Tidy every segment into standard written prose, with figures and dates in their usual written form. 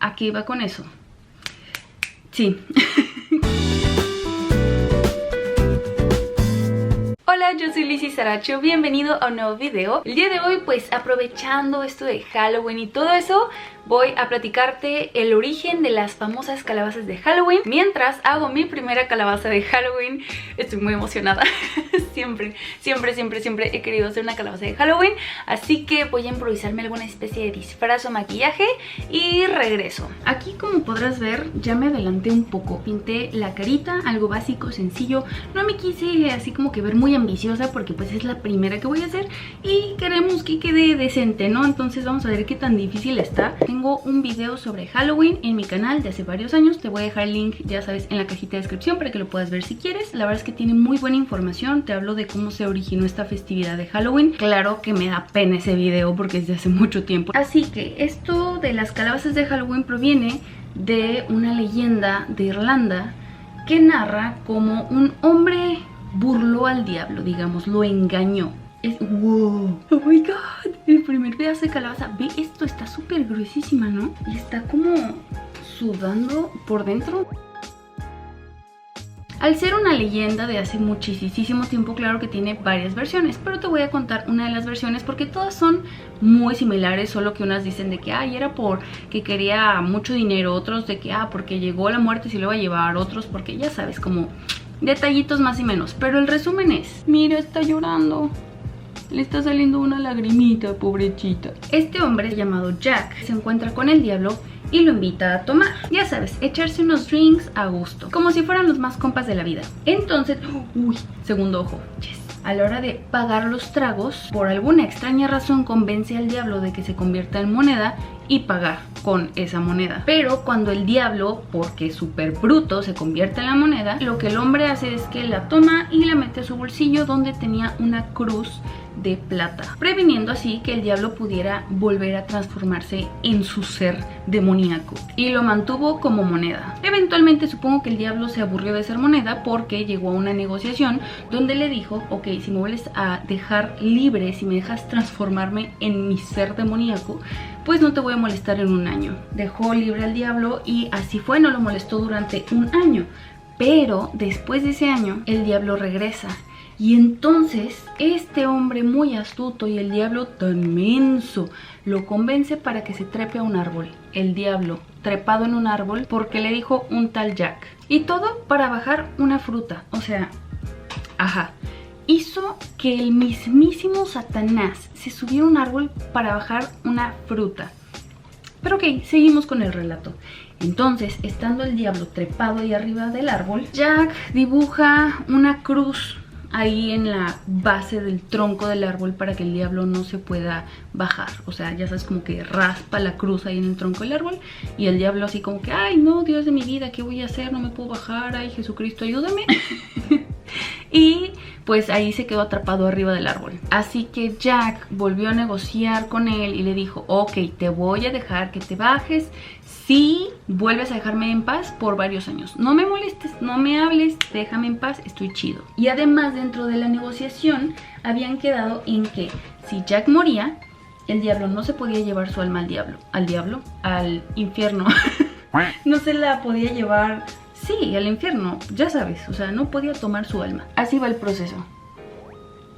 ¿A qué iba con eso? Sí. Hola, yo soy Lizzy Saracho, bienvenido a un nuevo video. El día de hoy, pues aprovechando esto de Halloween y todo eso, voy a platicarte el origen de las famosas calabazas de Halloween. Mientras hago mi primera calabaza de Halloween, estoy muy emocionada. siempre he querido hacer una calabaza de Halloween. Así que voy a improvisarme alguna especie de disfraz o maquillaje y regreso. Aquí, como podrás ver, ya me adelanté un poco. Pinté la carita, algo básico, sencillo. No me quise así como que ver muy ambiciosa porque pues es la primera que voy a hacer y queremos que quede decente, ¿no? Entonces vamos a ver qué tan difícil está. Tengo un video sobre Halloween en mi canal de hace varios años. Te voy a dejar el link, ya sabes, en la cajita de descripción para que lo puedas ver si quieres. La verdad es que tiene muy buena información. Te hablo de cómo se originó esta festividad de Halloween. Claro que me da pena ese video porque es de hace mucho tiempo. Así que esto de las calabazas de Halloween proviene de una leyenda de Irlanda que narra como un hombre burló al diablo, digamos, lo engañó. ¡Wow! ¡Oh my god! El primer pedazo de calabaza. Ve esto, está súper gruesísima, ¿no? Y está como sudando por dentro. Al ser una leyenda de hace muchísimo tiempo, claro que tiene varias versiones, pero te voy a contar una de las versiones porque todas son muy similares, solo que unas dicen de que ay, era porque quería mucho dinero, otros de que porque llegó la muerte y se lo iba a llevar, otros porque ya sabes, como detallitos más y menos. Pero el resumen es, mira, está llorando. Le está saliendo una lagrimita, pobrecita. Este hombre llamado Jack se encuentra con el diablo y lo invita a tomar. Ya sabes, echarse unos drinks a gusto, como si fueran los más compas de la vida. Entonces, uy, segundo ojo, yes. A la hora de pagar los tragos, por alguna extraña razón convence al diablo de que se convierta en moneda y pagar con esa moneda. Pero cuando el diablo, porque es súper bruto, se convierte en la moneda, lo que el hombre hace es que la toma y la mete a su bolsillo donde tenía una cruz de plata, previniendo así que el diablo pudiera volver a transformarse en su ser demoníaco, y lo mantuvo como moneda. Eventualmente supongo que el diablo se aburrió de ser moneda porque llegó a una negociación donde le dijo, ok, si me vuelves a dejar libre, si me dejas transformarme en mi ser demoníaco, pues no te voy a molestar en un año. Dejó libre al diablo y así fue, no lo molestó durante un año. Pero después de ese año, el diablo regresa. Y entonces este hombre muy astuto y el diablo tan menso lo convence para que se trepe a un árbol. El diablo trepado en un árbol porque le dijo un tal Jack. Y todo para bajar una fruta. O sea, ajá. Hizo que el mismísimo Satanás se subiera a un árbol para bajar una fruta. Pero ok, seguimos con el relato. Entonces, estando el diablo trepado ahí arriba del árbol, Jack dibuja una cruz ahí en la base del tronco del árbol para que el diablo no se pueda bajar. O sea, ya sabes, como que raspa la cruz ahí en el tronco del árbol y el diablo así como que, ay no, Dios de mi vida, ¿qué voy a hacer? No me puedo bajar, ay Jesucristo, ayúdame. Y pues ahí se quedó atrapado arriba del árbol. Así que Jack volvió a negociar con él y le dijo, ok, te voy a dejar que te bajes si vuelves a dejarme en paz por varios años. No me molestes, no me hables, déjame en paz, estoy chido. Y además, dentro de la negociación habían quedado en que si Jack moría, el diablo no se podía llevar su alma al infierno. No se la podía llevar, sí, al infierno, ya sabes, o sea, no podía tomar su alma. Así va el proceso.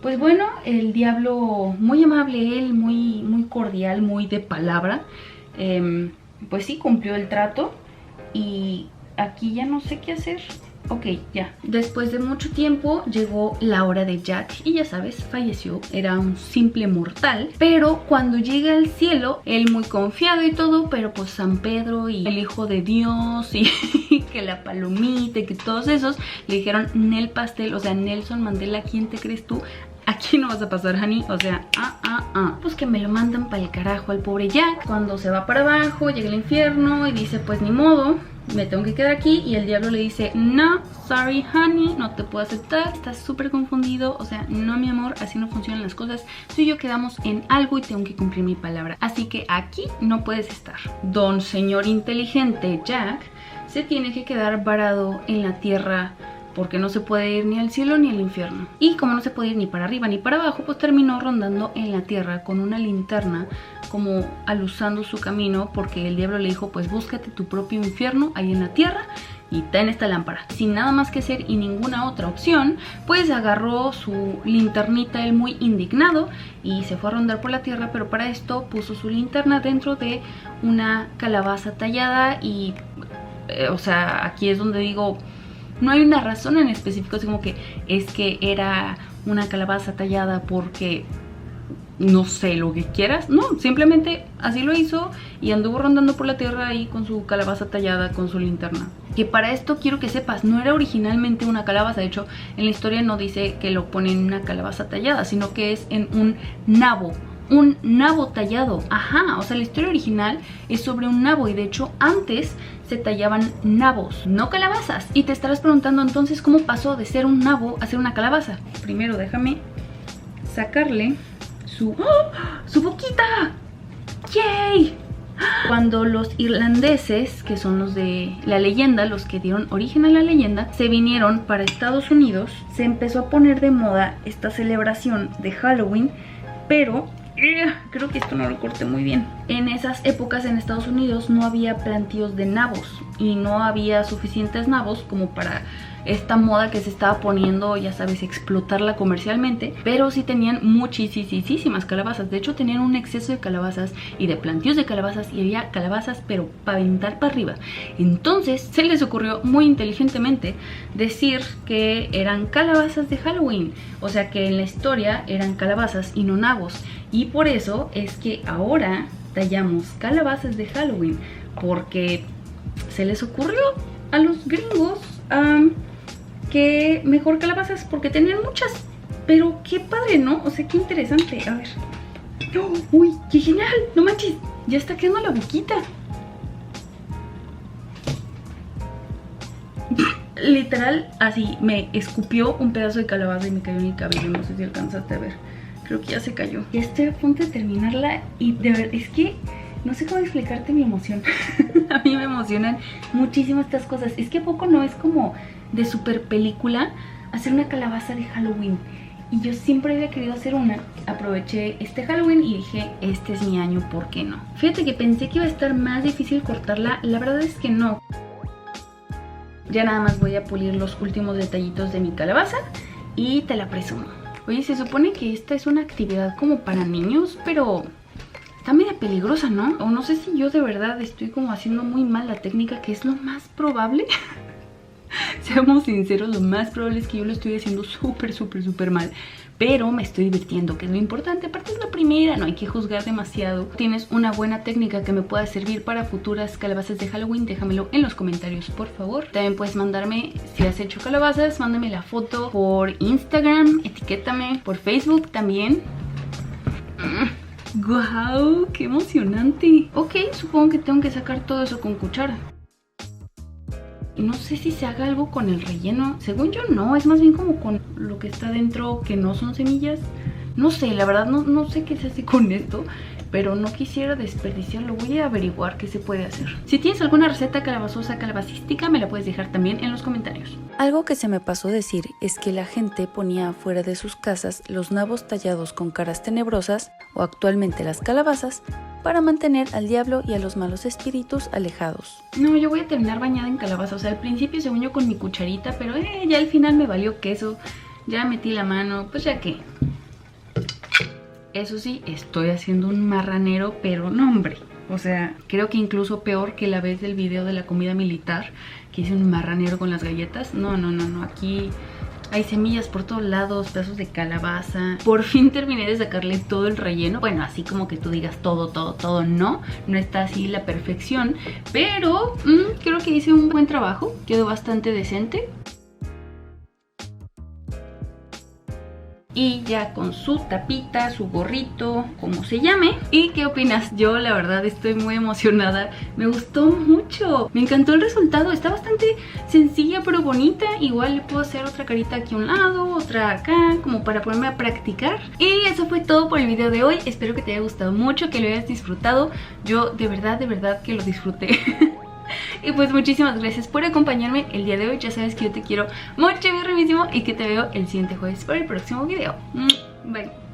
Pues bueno, el diablo, muy amable él, muy cordial, muy de palabra, pues sí, cumplió el trato y aquí ya no sé qué hacer. Ok, ya. Después de mucho tiempo llegó la hora de Jack y ya sabes, falleció. Era un simple mortal. Pero cuando llega al cielo, él muy confiado y todo, pero pues San Pedro y el Hijo de Dios y que la palomita y que todos esos le dijeron, Nel pastel, o sea, Nelson Mandela, ¿quién te crees tú? Aquí no vas a pasar, honey, o sea, pues que me lo mandan para el carajo al pobre Jack. Cuando se va para abajo, llega al infierno y dice, pues ni modo, me tengo que quedar aquí. Y el diablo le dice, no, sorry honey, no te puedo aceptar, estás súper confundido. O sea, no mi amor, así no funcionan las cosas. Tú y yo quedamos en algo y tengo que cumplir mi palabra, así que aquí no puedes estar. Don señor inteligente Jack se tiene que quedar varado en la tierra porque no se puede ir ni al cielo ni al infierno. Y como no se puede ir ni para arriba ni para abajo, pues terminó rondando en la tierra con una linterna como alusando su camino, porque el diablo le dijo, pues búscate tu propio infierno ahí en la tierra y ten esta lámpara. Sin nada más que hacer y ninguna otra opción, pues agarró su linternita él muy indignado y se fue a rondar por la tierra, pero para esto puso su linterna dentro de una calabaza tallada y, o sea, aquí es donde digo, no hay una razón en específico, así como que es que era una calabaza tallada porque no sé, lo que quieras. No, simplemente así lo hizo y anduvo rondando por la tierra ahí con su calabaza tallada, con su linterna. Que para esto quiero que sepas, no era originalmente una calabaza. De hecho, en la historia no dice que lo pone en una calabaza tallada, sino que es en un nabo tallado. Ajá, o sea, la historia original es sobre un nabo y de hecho antes se tallaban nabos, no calabazas. Y te estarás preguntando entonces cómo pasó de ser un nabo a ser una calabaza. Primero déjame sacarle su boquita. ¡Yay! Cuando los irlandeses, que son los de la leyenda, los que dieron origen a la leyenda, se vinieron para Estados Unidos, se empezó a poner de moda esta celebración de Halloween, pero creo que esto no lo corté muy bien. En esas épocas en Estados Unidos no había plantíos de nabos y no había suficientes nabos como para esta moda que se estaba poniendo, ya sabes, explotarla comercialmente, pero sí tenían muchísimas calabazas. De hecho tenían un exceso de calabazas y de plantíos de calabazas y había calabazas pero para aventar para arriba. Entonces se les ocurrió muy inteligentemente decir que eran calabazas de Halloween, o sea que en la historia eran calabazas y no nabos, y por eso es que ahora tallamos calabazas de Halloween, porque se les ocurrió a los gringos que mejor calabazas porque tenían muchas. Pero qué padre, ¿no? O sea, qué interesante. A ver. ¡Oh! ¡Uy! ¡Qué genial! ¡No manches! Ya está quedando la boquita. Literal, así me escupió un pedazo de calabaza y me cayó en el cabello. No sé si alcanzaste a ver. Creo que ya se cayó. Ya estoy a punto de terminarla y de verdad es que no sé cómo explicarte mi emoción. A mí me emocionan muchísimo estas cosas. Es que a poco no es como de super película hacer una calabaza de Halloween. Y yo siempre había querido hacer una. Aproveché este Halloween y dije, este es mi año, ¿por qué no? Fíjate que pensé que iba a estar más difícil cortarla. La verdad es que no. Ya nada más voy a pulir los últimos detallitos de mi calabaza y te la presumo. Oye, se supone que esta es una actividad como para niños, pero está media peligrosa, ¿no? O no sé si yo de verdad estoy como haciendo muy mal la técnica, que es lo más probable. Seamos sinceros, lo más probable es que yo lo estoy haciendo súper mal. Pero me estoy divirtiendo, que es lo importante. Aparte es la primera, no hay que juzgar demasiado. ¿Tienes una buena técnica que me pueda servir para futuras calabazas de Halloween? Déjamelo en los comentarios, por favor. También puedes mandarme, si has hecho calabazas, mándame la foto por Instagram, etiquétame por Facebook también. ¡Guau! ¡Qué emocionante! Ok, supongo que tengo que sacar todo eso con cuchara. No sé si se haga algo con el relleno. Según yo no, es más bien como con lo que está dentro, que no son semillas. No sé, la verdad no sé qué se hace con esto, pero no quisiera desperdiciarlo. Voy a averiguar qué se puede hacer. Si tienes alguna receta calabazosa, calabacística, me la puedes dejar también en los comentarios. Algo que se me pasó decir es que la gente ponía afuera de sus casas los nabos tallados con caras tenebrosas, o actualmente las calabazas, para mantener al diablo y a los malos espíritus alejados. No, yo voy a terminar bañada en calabaza. O sea, al principio según yo con mi cucharita, pero ya al final me valió queso. Ya metí la mano, pues ya que. Eso sí, estoy haciendo un marranero, pero no, hombre. O sea, creo que incluso peor que la vez del video de la comida militar, que hice un marranero con las galletas. No, aquí hay semillas por todos lados, pedazos de calabaza. Por fin terminé de sacarle todo el relleno. Bueno, así como que tú digas todo, no está así la perfección, pero creo que hice un buen trabajo. Quedó bastante decente. Y ya con su tapita, su gorrito, como se llame. ¿Y qué opinas? Yo la verdad estoy muy emocionada. Me gustó mucho. Me encantó el resultado. Está bastante sencilla pero bonita. Igual le puedo hacer otra carita aquí a un lado, otra acá, como para ponerme a practicar. Y eso fue todo por el video de hoy. Espero que te haya gustado mucho, que lo hayas disfrutado. Yo de verdad que lo disfruté. Y pues muchísimas gracias por acompañarme el día de hoy. Ya sabes que yo te quiero mucho y y que te veo el siguiente jueves para el próximo video. Bye.